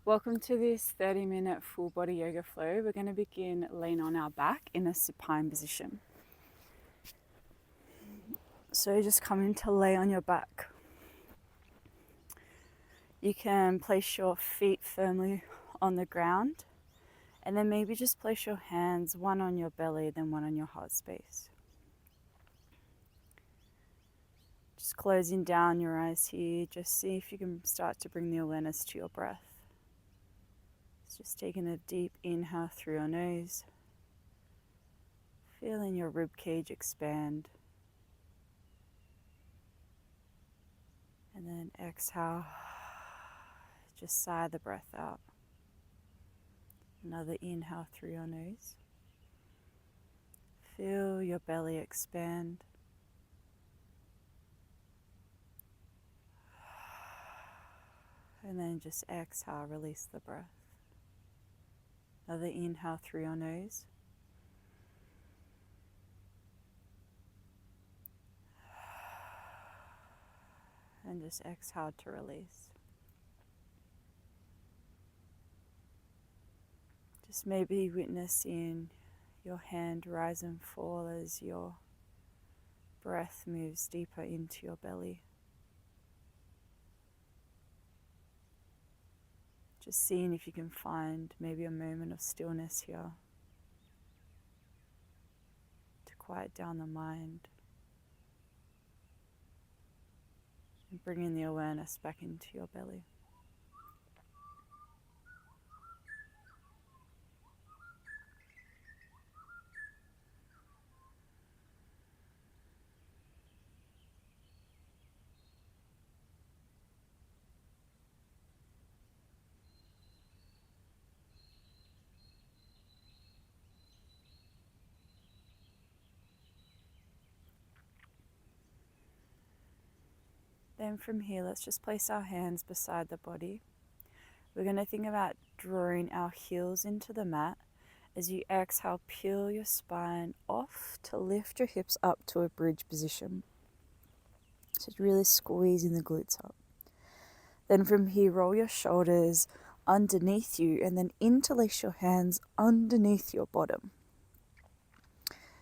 Welcome to this 30-minute full body yoga flow. We're going to begin laying on our back in a supine position. So just come in to lay on your back. You can place your feet firmly on the ground and then maybe just place your hands, one on your belly, then one on your heart space. Just closing down your eyes here, just see if you can start to bring the awareness to your breath. Just taking a deep inhale through your nose, feeling your rib cage expand, and then exhale, just sigh the breath out. Another inhale through your nose, feel your belly expand, and then just exhale, release the breath. Another inhale through your nose. And just exhale to release. Just maybe witnessing your hand rise and fall as your breath moves deeper into your belly. Just seeing if you can find maybe a moment of stillness here to quiet down the mind and bringing the awareness back into your belly. Then from here, let's just place our hands beside the body. We're going to think about drawing our heels into the mat. As you exhale, peel your spine off to lift your hips up to a bridge position. So really squeezing the glutes up. Then from here, roll your shoulders underneath you and then interlace your hands underneath your bottom.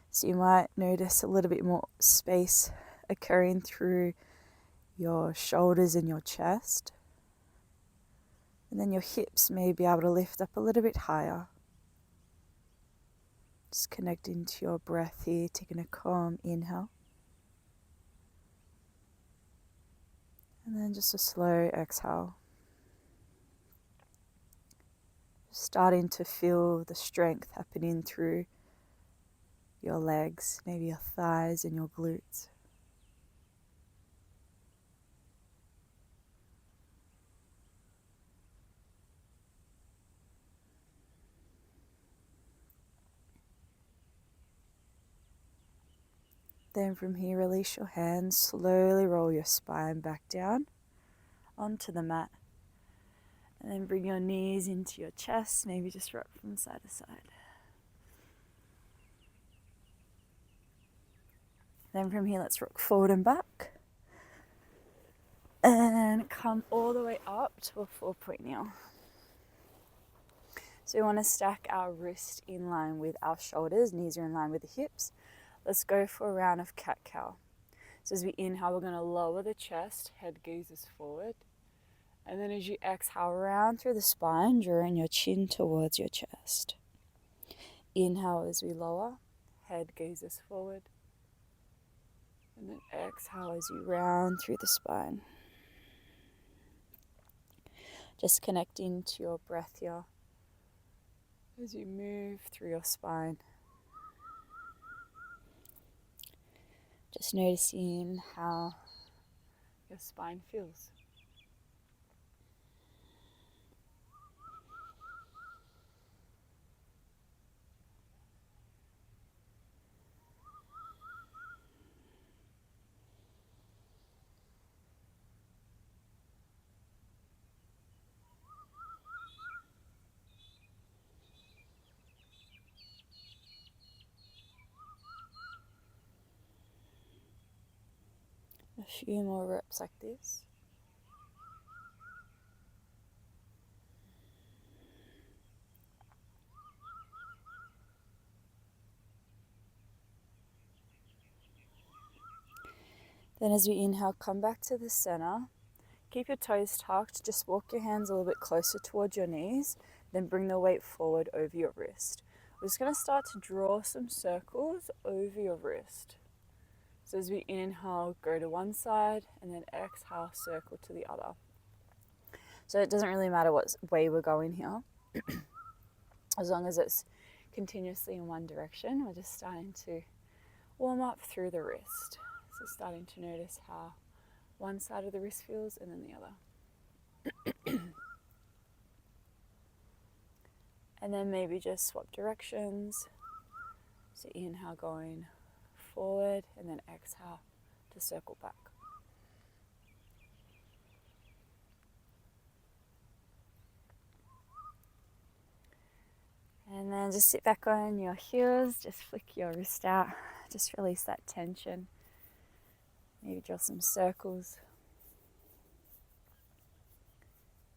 So you might notice a little bit more space occurring through your shoulders and your chest. And then your hips may be able to lift up a little bit higher. Just connecting to your breath here, taking a calm inhale. And then just a slow exhale. Starting to feel the strength happening through your legs, maybe your thighs and your glutes. Then from here, release your hands, slowly roll your spine back down onto the mat. And then bring your knees into your chest, maybe just rock from side to side. Then from here, let's rock forward and back. And come all the way up to a 4-point kneel. So we want to stack our wrist in line with our shoulders, knees are in line with the hips. Let's go for a round of cat-cow. So as we inhale, we're going to lower the chest, head gazes forward. And then as you exhale, round through the spine, drawing your chin towards your chest. Inhale as we lower, head gazes forward. And then exhale as you round through the spine. Just connecting to your breath here as you move through your spine. Just noticing how your spine feels. A few more reps like this. Then as we inhale, come back to the center. Keep your toes tucked, just walk your hands a little bit closer towards your knees, then bring the weight forward over your wrist. We're just going to start to draw some circles over your wrist. So as we inhale, go to one side, and then exhale, circle to the other. So it doesn't really matter what way we're going here, as long as it's continuously in one direction. We're just starting to warm up through the wrist. So starting to notice how one side of the wrist feels and then the other. And then maybe just swap directions. So inhale going forward and then exhale to circle back. And then just sit back on your heels, just flick your wrist out, just release that tension. Maybe draw some circles.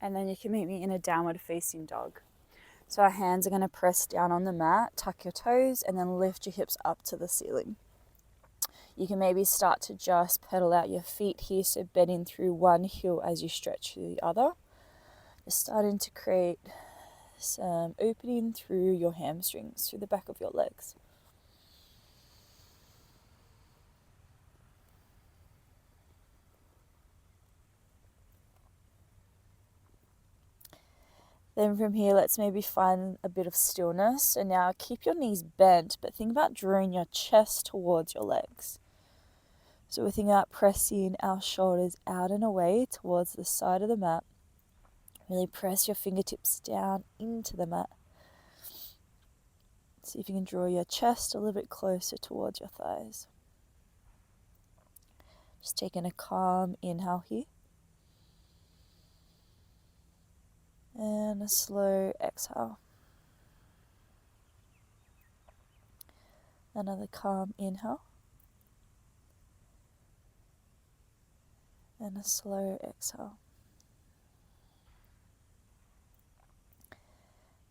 And then you can meet me in a downward facing dog. So our hands are going to press down on the mat, tuck your toes, and then lift your hips up to the ceiling. You can maybe start to just pedal out your feet here, so bending through one heel as you stretch through the other. Just starting to create some opening through your hamstrings, through the back of your legs. Then from here, let's maybe find a bit of stillness. So now keep your knees bent, but think about drawing your chest towards your legs. So we're thinking about pressing our shoulders out and away towards the side of the mat. Really press your fingertips down into the mat. See if you can draw your chest a little bit closer towards your thighs. Just taking a calm inhale here. And a slow exhale. Another calm inhale. And a slow exhale.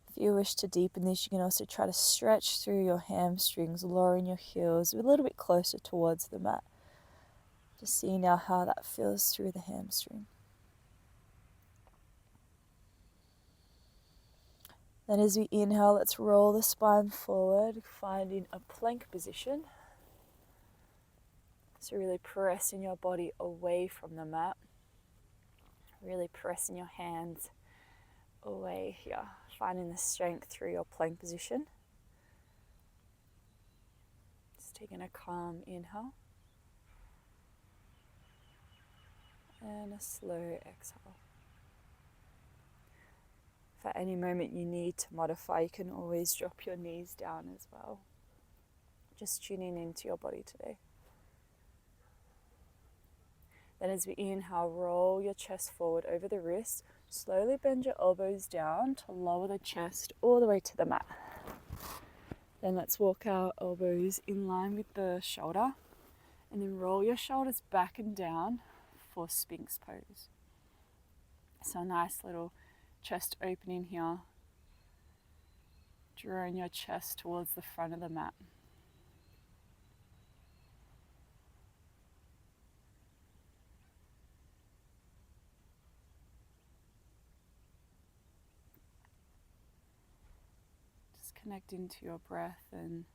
If you wish to deepen this, you can also try to stretch through your hamstrings, lowering your heels a little bit closer towards the mat. Just see now how that feels through the hamstring. Then as we inhale, let's roll the spine forward, finding a plank position. So really pressing your body away from the mat. Really pressing your hands away here, finding the strength through your plank position. Just taking a calm inhale. And a slow exhale. If at any moment you need to modify, you can always drop your knees down as well. Just tuning into your body today. Then as we inhale, roll your chest forward over the wrist. Slowly bend your elbows down to lower the chest all the way to the mat. Then let's walk our elbows in line with the shoulder. And then roll your shoulders back and down for Sphinx pose. So a nice little chest opening here. Drawing your chest towards the front of the mat. Just connecting to your breath and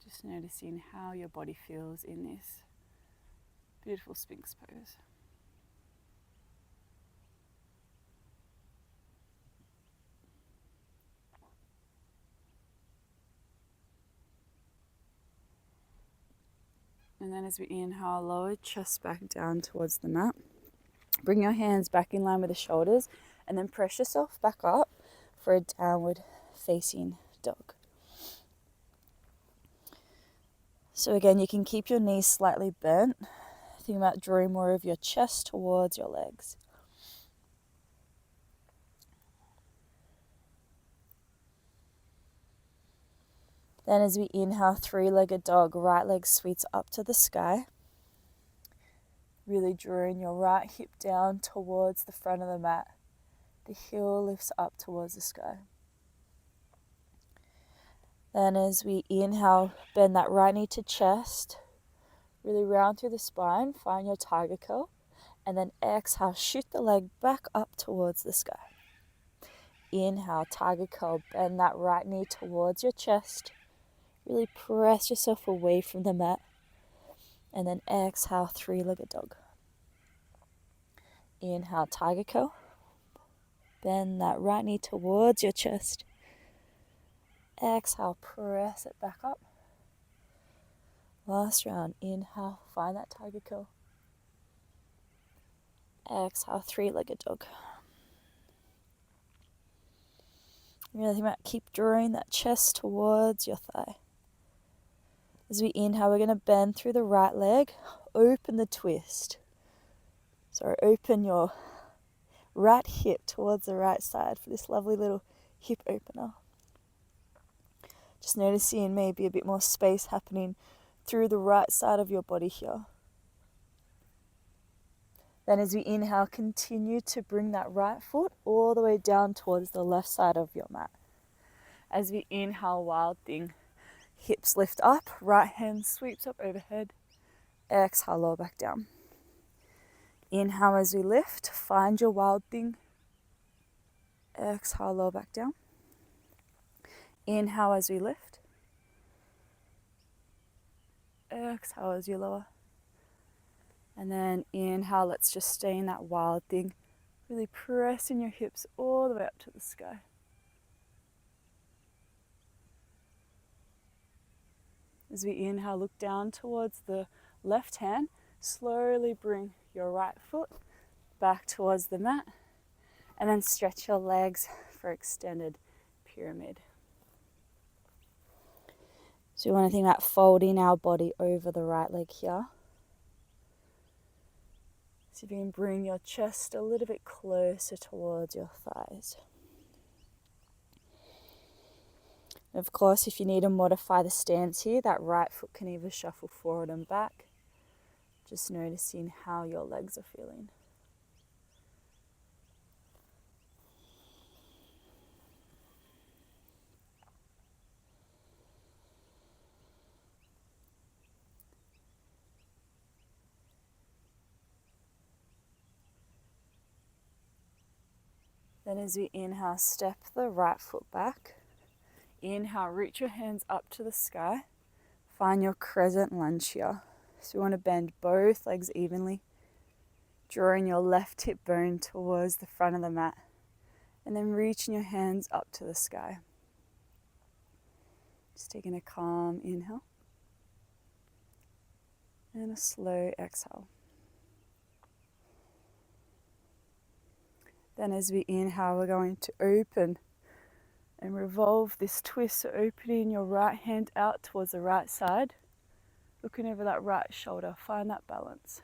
just noticing how your body feels in this beautiful Sphinx pose. And then as we inhale, lower chest back down towards the mat. Bring your hands back in line with the shoulders and then press yourself back up for a downward facing dog. So again, you can keep your knees slightly bent. Think about drawing more of your chest towards your legs. Then as we inhale, three-legged dog, right leg sweeps up to the sky. Really drawing your right hip down towards the front of the mat. The heel lifts up towards the sky. Then as we inhale, bend that right knee to chest. Really round through the spine, find your tiger curl, and then exhale, shoot the leg back up towards the sky. Inhale, tiger curl, bend that right knee towards your chest. Really press yourself away from the mat. And then exhale, three-legged dog. Inhale, tiger curl. Bend that right knee towards your chest. Exhale, press it back up. Last round, inhale, find that tiger curl. Exhale, three-legged dog. Really think about keep drawing that chest towards your thigh. As we inhale, we're going to bend through the right leg, open the twist. So open your right hip towards the right side for this lovely little hip opener. Just noticing maybe a bit more space happening through the right side of your body here. Then as we inhale, continue to bring that right foot all the way down towards the left side of your mat. As we inhale, wild thing, hips lift up, right hand sweeps up overhead. Exhale, lower back down. Inhale as we lift, find your wild thing. Exhale, lower back down. Inhale as we lift. Exhale as you lower. And then inhale, let's just stay in that wild thing. Really pressing your hips all the way up to the sky. As we inhale, look down towards the left hand. Slowly bring your right foot back towards the mat. And then stretch your legs for extended pyramid. So we want to think about folding our body over the right leg here. See if you can bring your chest a little bit closer towards your thighs. And of course, if you need to modify the stance here, that right foot can either shuffle forward and back. Just noticing how your legs are feeling. Then as we inhale, step the right foot back. Inhale, reach your hands up to the sky. Find your crescent lunge here. So we want to bend both legs evenly. Drawing your left hip bone towards the front of the mat. And then reaching your hands up to the sky. Just taking a calm inhale. And a slow exhale. Then as we inhale, we're going to open and revolve this twist. So opening your right hand out towards the right side. Looking over that right shoulder. Find that balance.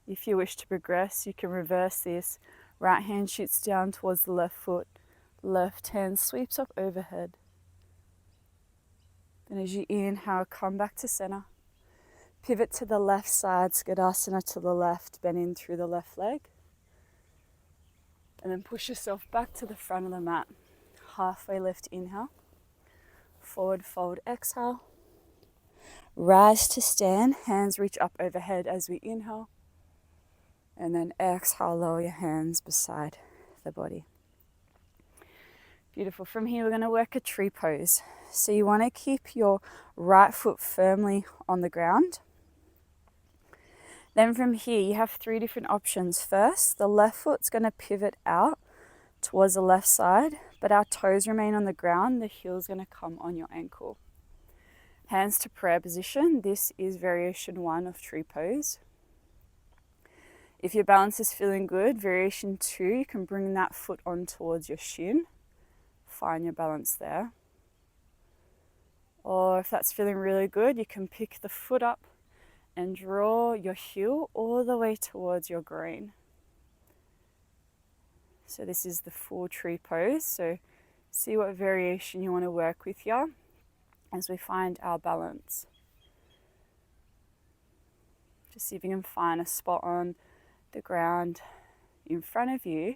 If you wish to progress, you can reverse this. Right hand shoots down towards the left foot. Left hand sweeps up overhead. Then as you inhale, come back to center. Pivot to the left side, Skadasana to the left, bend in through the left leg. And then push yourself back to the front of the mat. Halfway lift, inhale. Forward fold, exhale. Rise to stand, hands reach up overhead as we inhale. And then exhale, lower your hands beside the body. Beautiful. From here, we're going to work a tree pose. So you want to keep your right foot firmly on the ground. Then from here, you have three different options. First, the left foot's going to pivot out towards the left side, but our toes remain on the ground. The heel's going to come on your ankle. Hands to prayer position. This is variation 1 of tree pose. If your balance is feeling good, variation 2, you can bring that foot on towards your shin. Find your balance there. Or if that's feeling really good, you can pick the foot up and draw your heel all the way towards your groin. So this is the full tree pose. So see what variation you want to work with here as we find our balance. Just see if you can find a spot on the ground in front of you,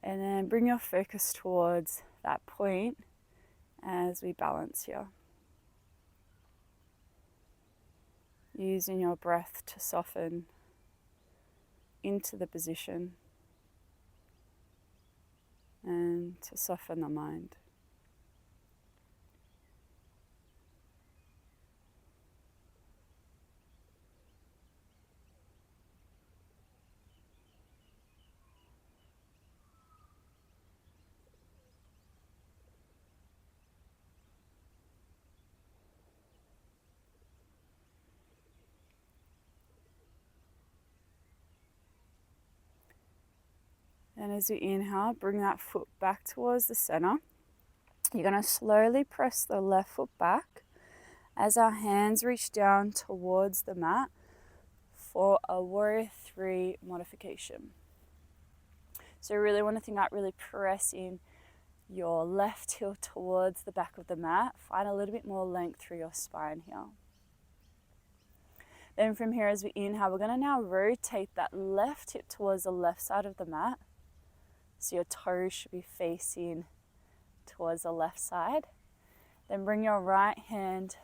and then bring your focus towards that point as we balance here. Using your breath to soften into the position and to soften the mind. And as you inhale, bring that foot back towards the center. You're going to slowly press the left foot back as our hands reach down towards the mat for a Warrior 3 modification. So you really want to think about really pressing your left heel towards the back of the mat. Find a little bit more length through your spine here. Then from here, as we inhale, we're going to now rotate that left hip towards the left side of the mat. So your toes should be facing towards the left side. Then bring your right hand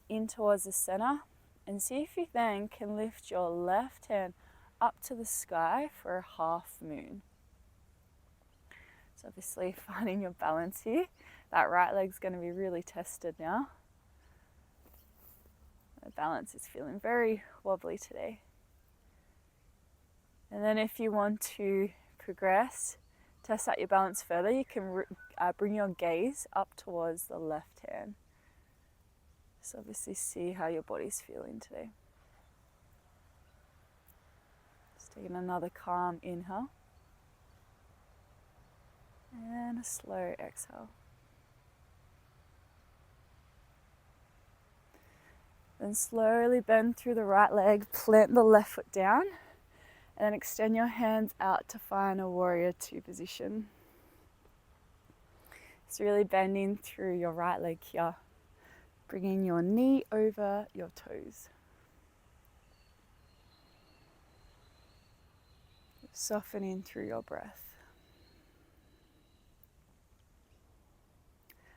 in towards the center and see if you then can lift your left hand up to the sky for a half moon. So obviously finding your balance here. That right leg's going to be really tested now. The balance is feeling very wobbly today. And then if you want to progress, test out your balance further, you can bring your gaze up towards the left hand. So obviously see how your body's feeling today. Just taking another calm inhale. And a slow exhale. Then slowly bend through the right leg, plant the left foot down, and then extend your hands out to find a Warrior 2 position. So really bending through your right leg here, bringing your knee over your toes. Softening through your breath.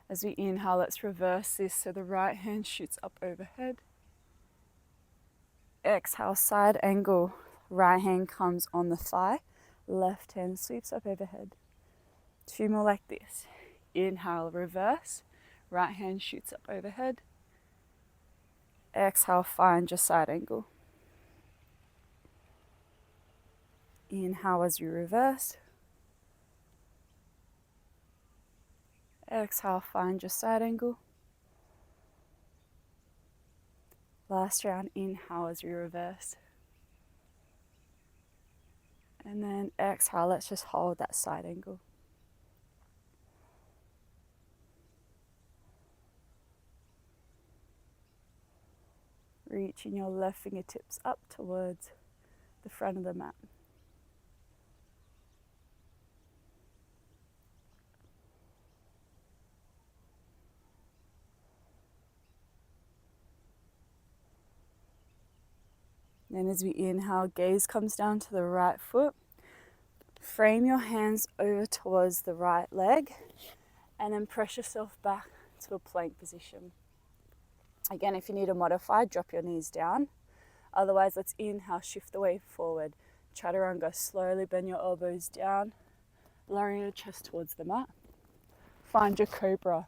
As we inhale, let's reverse this so the right hand shoots up overhead. Exhale, side angle. Right hand comes on the thigh. Left hand sweeps up overhead. 2 more like this. Inhale, reverse. Right hand shoots up overhead. Exhale, find your side angle. Inhale as you reverse. Exhale, find your side angle. Last round, inhale as you reverse. And then exhale, let's just hold that side angle. Reaching your left fingertips up towards the front of the mat. Then as we inhale, gaze comes down to the right foot. Frame your hands over towards the right leg and then press yourself back to a plank position. Again, if you need to modify, drop your knees down. Otherwise, let's inhale, shift the weight forward. Chaturanga, slowly bend your elbows down, lowering your chest towards the mat. Find your cobra.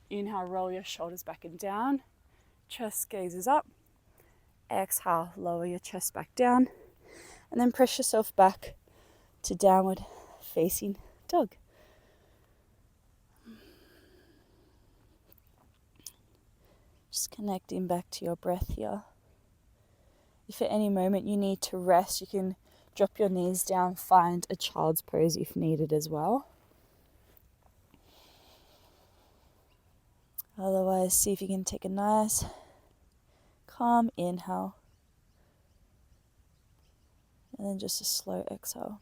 Inhale, roll your shoulders back and down. Chest gazes up. Exhale, lower your chest back down. And then press yourself back to downward facing dog. Just connecting back to your breath here. If at any moment you need to rest, you can drop your knees down, find a child's pose if needed as well. Otherwise, see if you can take a nice, calm inhale. And then just a slow exhale.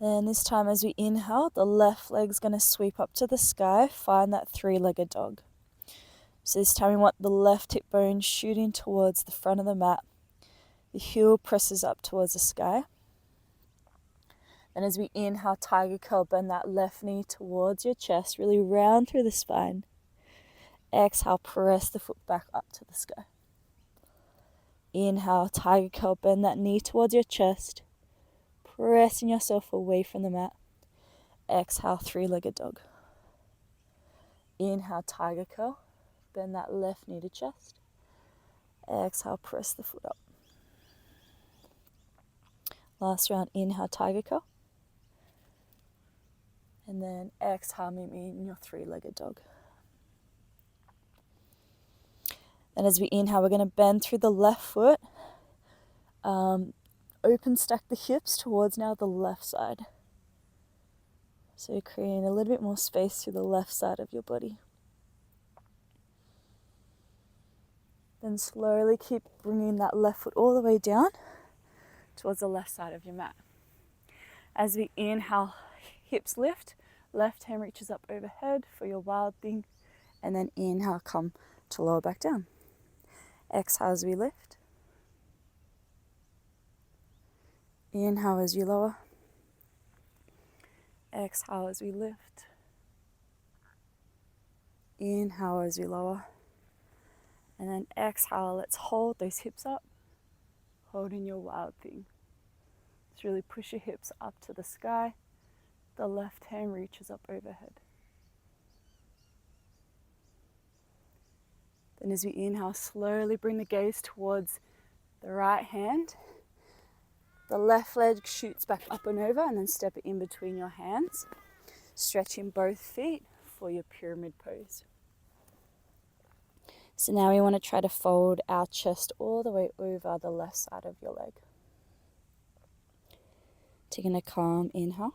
Then this time as we inhale, the left leg's going to sweep up to the sky, find that 3-legged dog. So this time we want the left hip bone shooting towards the front of the mat. The heel presses up towards the sky. And as we inhale, tiger curl, bend that left knee towards your chest, really round through the spine. Exhale, press the foot back up to the sky. Inhale, tiger curl, bend that knee towards your chest, pressing yourself away from the mat. Exhale, three-legged dog. Inhale, tiger curl, bend that left knee to chest. Exhale, press the foot up. Last round, inhale, tiger curl. And then exhale, meet me in your three-legged dog. And as we inhale, we're going to bend through the left foot. Open stack the hips towards now the left side. So you're creating a little bit more space through the left side of your body. Then slowly keep bringing that left foot all the way down towards the left side of your mat. As we inhale, hips lift, left hand reaches up overhead for your wild thing, and then inhale, come to lower back down. Exhale as we lift. Inhale as you lower. Exhale as we lift. Inhale as we lower. And then exhale, let's hold those hips up, holding your wild thing. Just really push your hips up to the sky. The left hand reaches up overhead. Then as we inhale, slowly bring the gaze towards the right hand. The left leg shoots back up and over, and then step it in between your hands. Stretching both feet for your pyramid pose. So now we want to try to fold our chest all the way over the left side of your leg. Taking a calm inhale.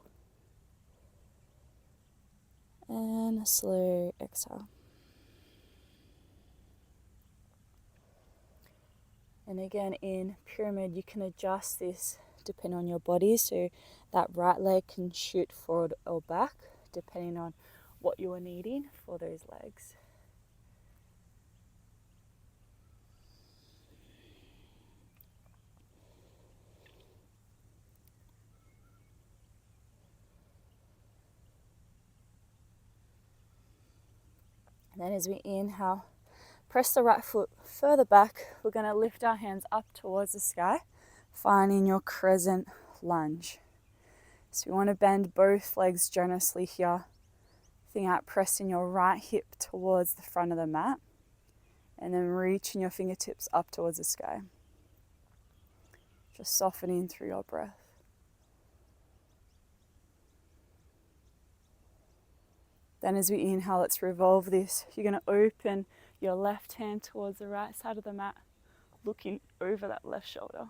And a slow exhale. And again, in pyramid, you can adjust this depending on your body. So that right leg can shoot forward or back, depending on what you are needing for those legs. And then as we inhale, press the right foot further back. We're going to lift our hands up towards the sky, finding your crescent lunge. So we want to bend both legs generously here. Think out pressing your right hip towards the front of the mat, and then reaching your fingertips up towards the sky. Just softening through your breath. Then as we inhale, let's revolve this. You're going to open your left hand towards the right side of the mat, looking over that left shoulder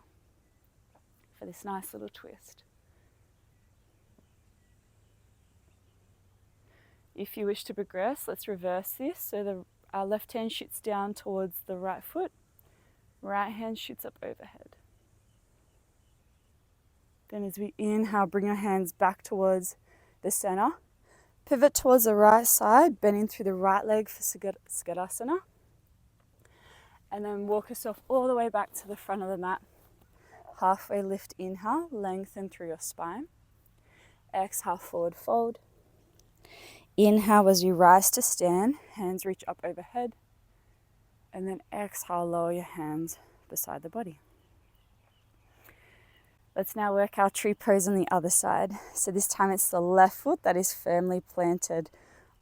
for this nice little twist. If you wish to progress, let's reverse this. So our left hand shoots down towards the right foot, right hand shoots up overhead. Then as we inhale, bring our hands back towards the center. Pivot towards the right side, bending through the right leg for Skadasana. And then walk yourself all the way back to the front of the mat. Halfway lift, inhale, lengthen through your spine. Exhale, forward fold. Inhale as you rise to stand, hands reach up overhead. And then exhale, lower your hands beside the body. Let's now work our tree pose on the other side. So this time it's the left foot that is firmly planted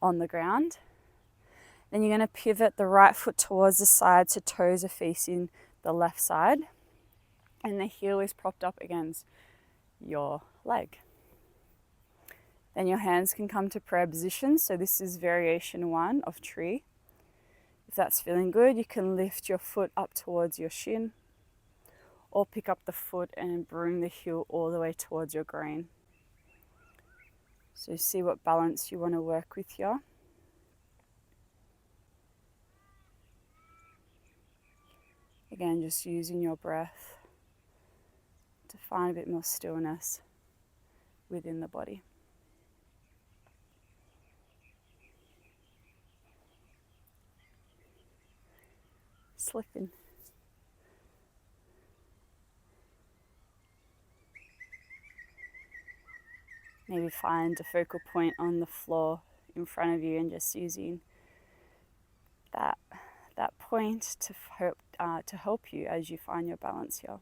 on the ground. Then you're going to pivot the right foot towards the side so toes are facing the left side. And the heel is propped up against your leg. Then your hands can come to prayer position. So this is variation 1 of tree. If that's feeling good, you can lift your foot up towards your shin, or pick up the foot and bring the heel all the way towards your groin. So see what balance you want to work with here. Again, just using your breath to find a bit more stillness within the body. slipping. Maybe find a focal point on the floor in front of you and just using that point to help you as you find your balance here.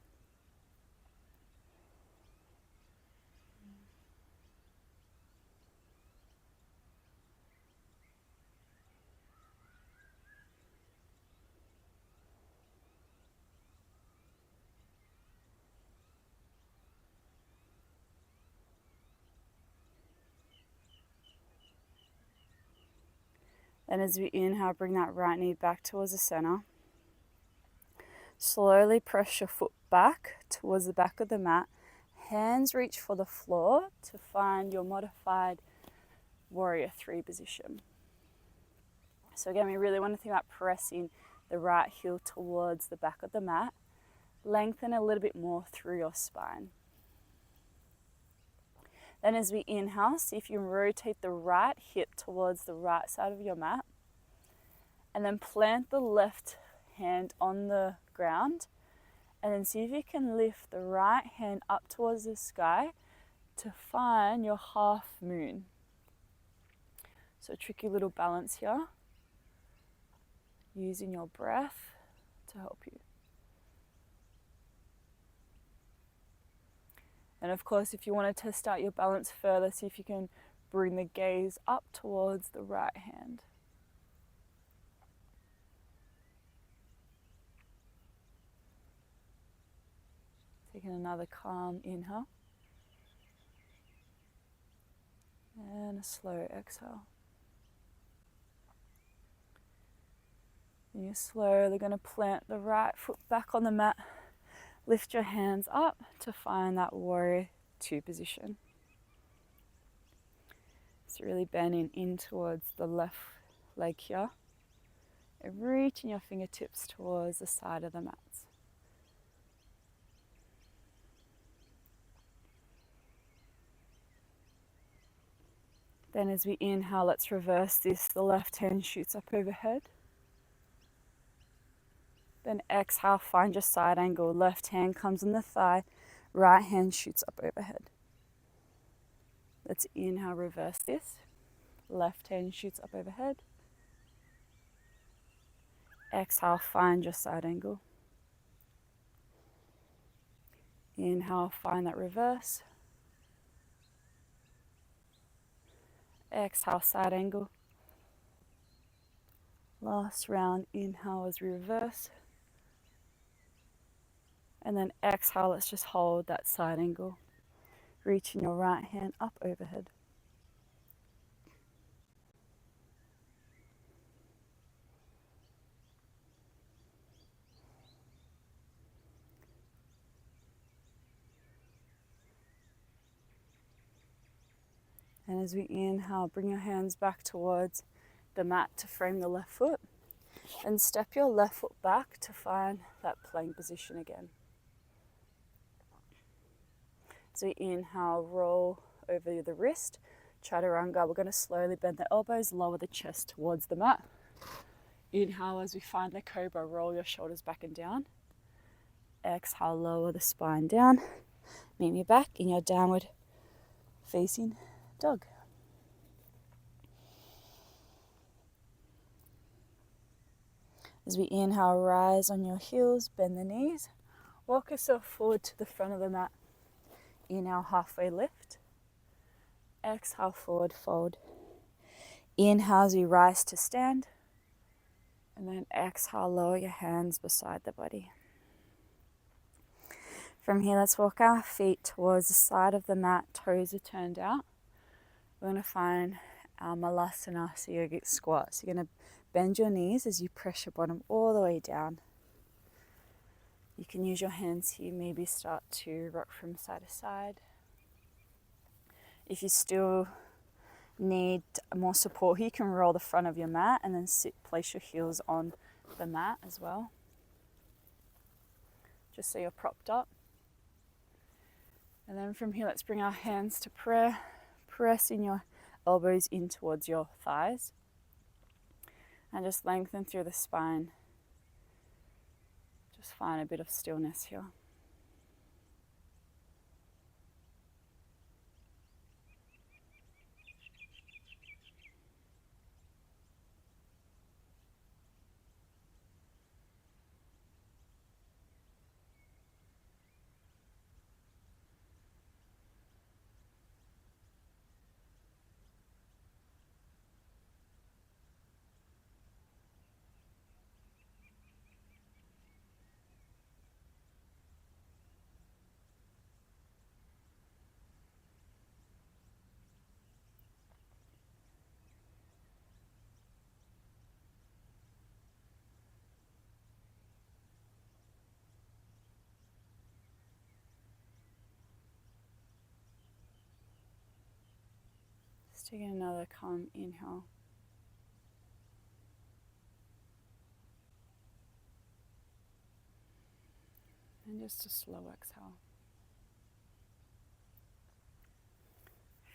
Then as we inhale, bring that right knee back towards the center. Slowly press your foot back towards the back of the mat. Hands reach for the floor to find your modified warrior 3 position. So again, we really want to think about pressing the right heel towards the back of the mat. Lengthen a little bit more through your spine. Then as we inhale, see if you can rotate the right hip towards the right side of your mat. And then plant the left hand on the ground. And then see if you can lift the right hand up towards the sky to find your half moon. So tricky little balance here. Using your breath to help you. And of course, if you want to test out your balance further, see if you can bring the gaze up towards the right hand. Taking another calm inhale. And a slow exhale. And you're slowly going to plant the right foot back on the mat. Lift your hands up to find that warrior 2 position. So really bending in towards the left leg here. And reaching your fingertips towards the side of the mats. Then as we inhale, let's reverse this. The left hand shoots up overhead. Then exhale, find your side angle. Left hand comes on the thigh, right hand shoots up overhead. Let's inhale, reverse this. Left hand shoots up overhead. Exhale, find your side angle. Inhale, find that reverse. Exhale, side angle. Last round, inhale as we reverse. And then exhale, let's just hold that side angle. Reaching your right hand up overhead. And as we inhale, bring your hands back towards the mat to frame the left foot. And step your left foot back to find that plank position again. So inhale, roll over the wrist, chaturanga. We're going to slowly bend the elbows, lower the chest towards the mat. Inhale as we find the cobra, roll your shoulders back and down. Exhale, lower the spine down. Meet me back in your downward facing dog. As we inhale, rise on your heels, bend the knees. Walk yourself forward to the front of the mat. Inhale, halfway lift. Exhale, forward fold. Inhale as we rise to stand. And then exhale, lower your hands beside the body. From here, let's walk our feet towards the side of the mat. Toes are turned out. We're going to find our Malasana yogic squat. So you're going to bend your knees as you press your bottom all the way down. You can use your hands here, maybe start to rock from side to side. If you still need more support here, you can roll the front of your mat and then place your heels on the mat as well. Just so you're propped up. And then from here, let's bring our hands to prayer. Pressing your elbows in towards your thighs. And just lengthen through the spine. Just find a bit of stillness here. Just taking another calm inhale. And just a slow exhale.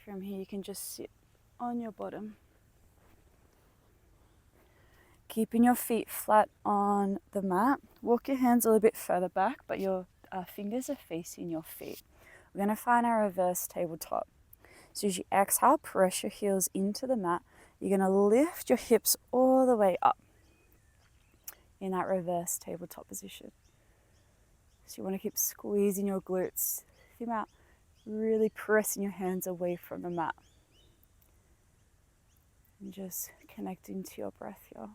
From here, you can just sit on your bottom, keeping your feet flat on the mat. Walk your hands a little bit further back, but your fingers are facing your feet. We're going to find our reverse tabletop. So as you exhale, press your heels into the mat. You're going to lift your hips all the way up in that reverse tabletop position. So you want to keep squeezing your glutes. Think about really pressing your hands away from the mat. And just connecting to your breath here.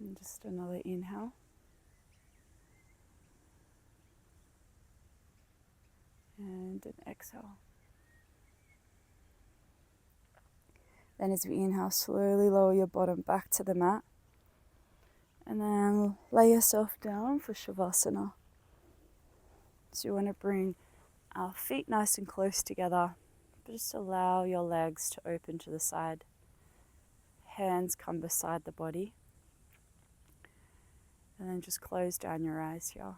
And just another inhale. And an exhale. Then as we inhale, slowly lower your bottom back to the mat. And then lay yourself down for Shavasana. So you want to bring our feet nice and close together. But just allow your legs to open to the side. Hands come beside the body. And then just close down your eyes here.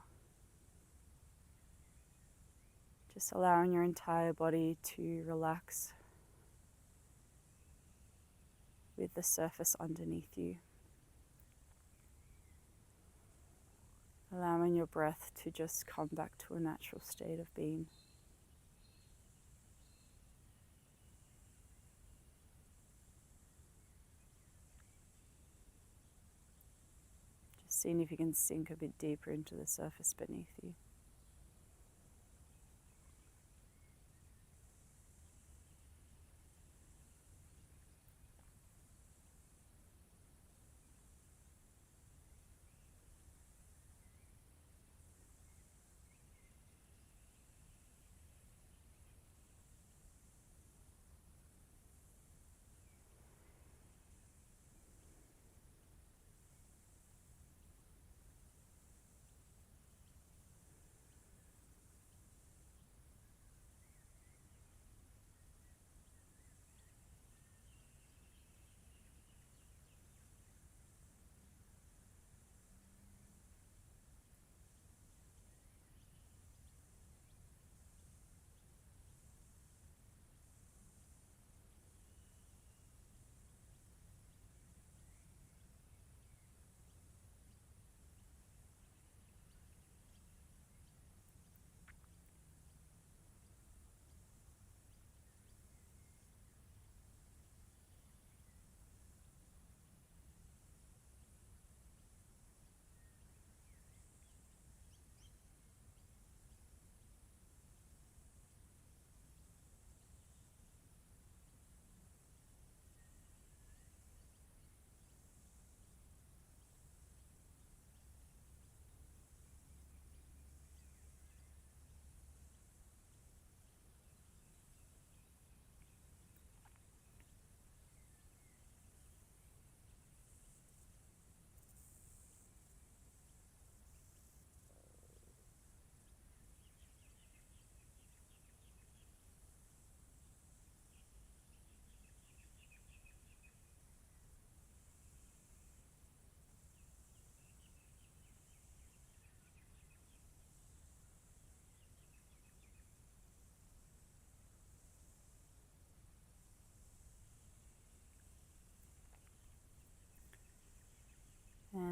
Just allowing your entire body to relax with the surface underneath you. Allowing your breath to just come back to a natural state of being. Just seeing if you can sink a bit deeper into the surface beneath you.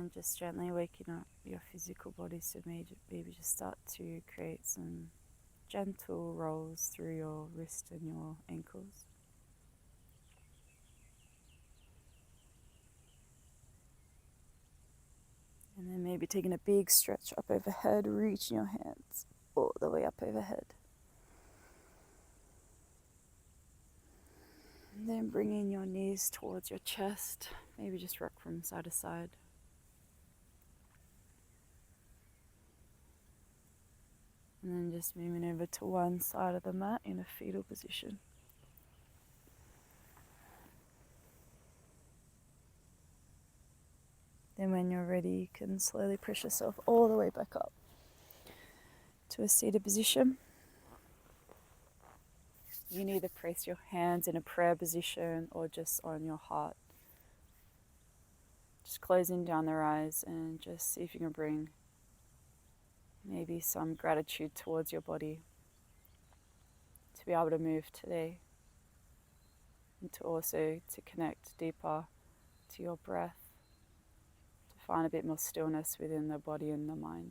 And just gently waking up your physical body, so maybe just start to create some gentle rolls through your wrist and your ankles. And then maybe taking a big stretch up overhead, reaching your hands all the way up overhead. And then bringing your knees towards your chest, maybe just rock from side to side. And then just moving over to one side of the mat in a fetal position. Then when you're ready, you can slowly push yourself all the way back up to a seated position. You can either place your hands in a prayer position or just on your heart. Just closing down their eyes and just see if you can bring maybe some gratitude towards your body to be able to move today, and to also to connect deeper to your breath, to find a bit more stillness within the body and the mind.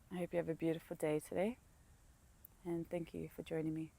I hope you have a beautiful day today, and thank you for joining me.